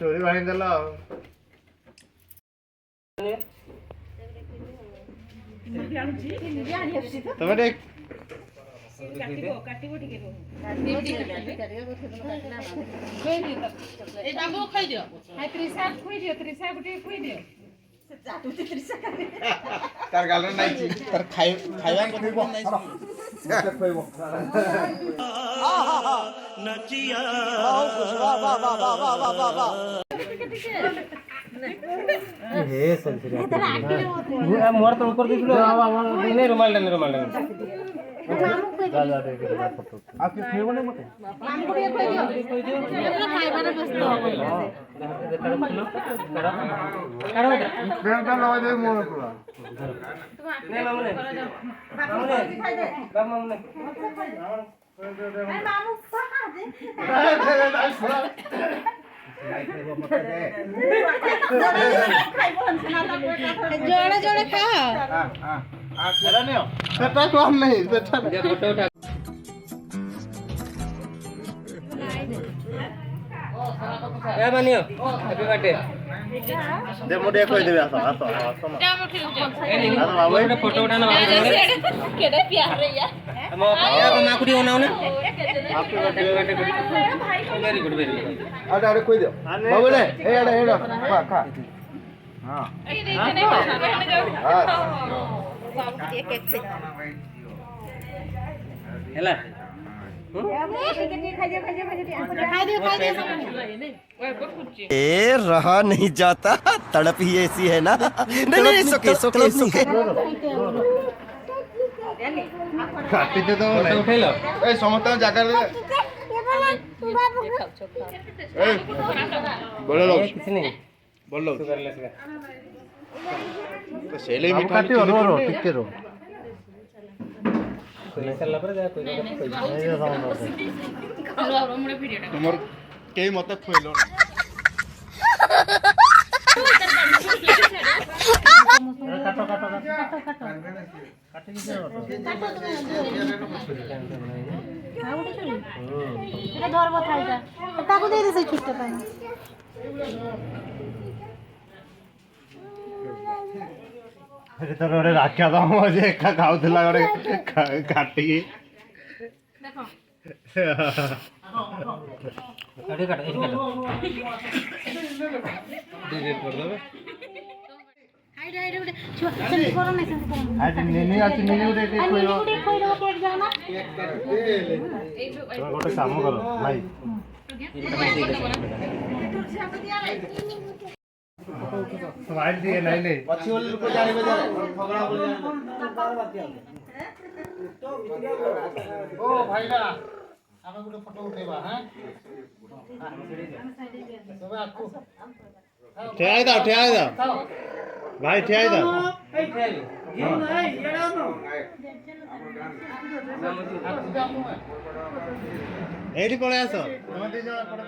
चोरी भाईदेल तुम तार गाल नहीं तार खाइबा कथि बम नहीं खोइबो नचिया वाह वाह वाह वाह वाह वाह वाह हे सर मोर तो ऊपर दिखलो नहीं रुमाल जा जा दे फोटो आपके खोइबो नहीं मते मामू को खोइ दियो हमरा खाइबा रे व्यस्त हो करो बेटा लगा दे मोर पूरा नहीं मामू ने मामू ने मामू कहां दे जोड़े जोड़े खा हां चला नहीं हो सेटा तो हम नहीं सेटा फोटो उठा ए मानियो हैप्पी बर्थडे दे मोडे कोई देबे आसो आसो आसो जा मुठी ए नहीं बाबू एक फोटो उठाना केडे प्यार रे यार हम या माकुड़ी बनाओ ना हैप्पी बर्थडे वेरी गुड अरे अरे कोई दो बाबू ले ए अरे एडो खा खा हां ए नहीं हां सब एक एक से हेला ए रहा नहीं जाता तड़प ही ऐसी है ना नहीं सुके सुके सुके काटी दे दो उठे लो ए समस्त जगह रे ए बोलो लो कुछ नहीं बोल लो कर ले तो सेले मिठा काटी रो रो टिके रो नहीं चलला पर जा कोई तुमर के मते खोइलो काटो काटो काटो काटी दे रो आउटे चली एटा धरबो थाइटा ताको दे दे से छुट्टा पानी अरे तो रे राख्या तो मुझे एका खाउथला रे काटी देखो काटी काट एक काट डिलीट कर दो आइडा आइडा उडे चल करो नहीं से करो आज नेनी उडे कोई कोई दो केक जाना तो गोटे काम करो भाई तो वाइट दिए नहीं पछी वाले लोग जाने में जा फगड़ा बोल जाने ओ भाईला आमे गुटे फोटो उठेबा हैं सब आकू ठेआई दाओ भाई ठेआई दाओ एडी पळे आसो तमे दी जण पळे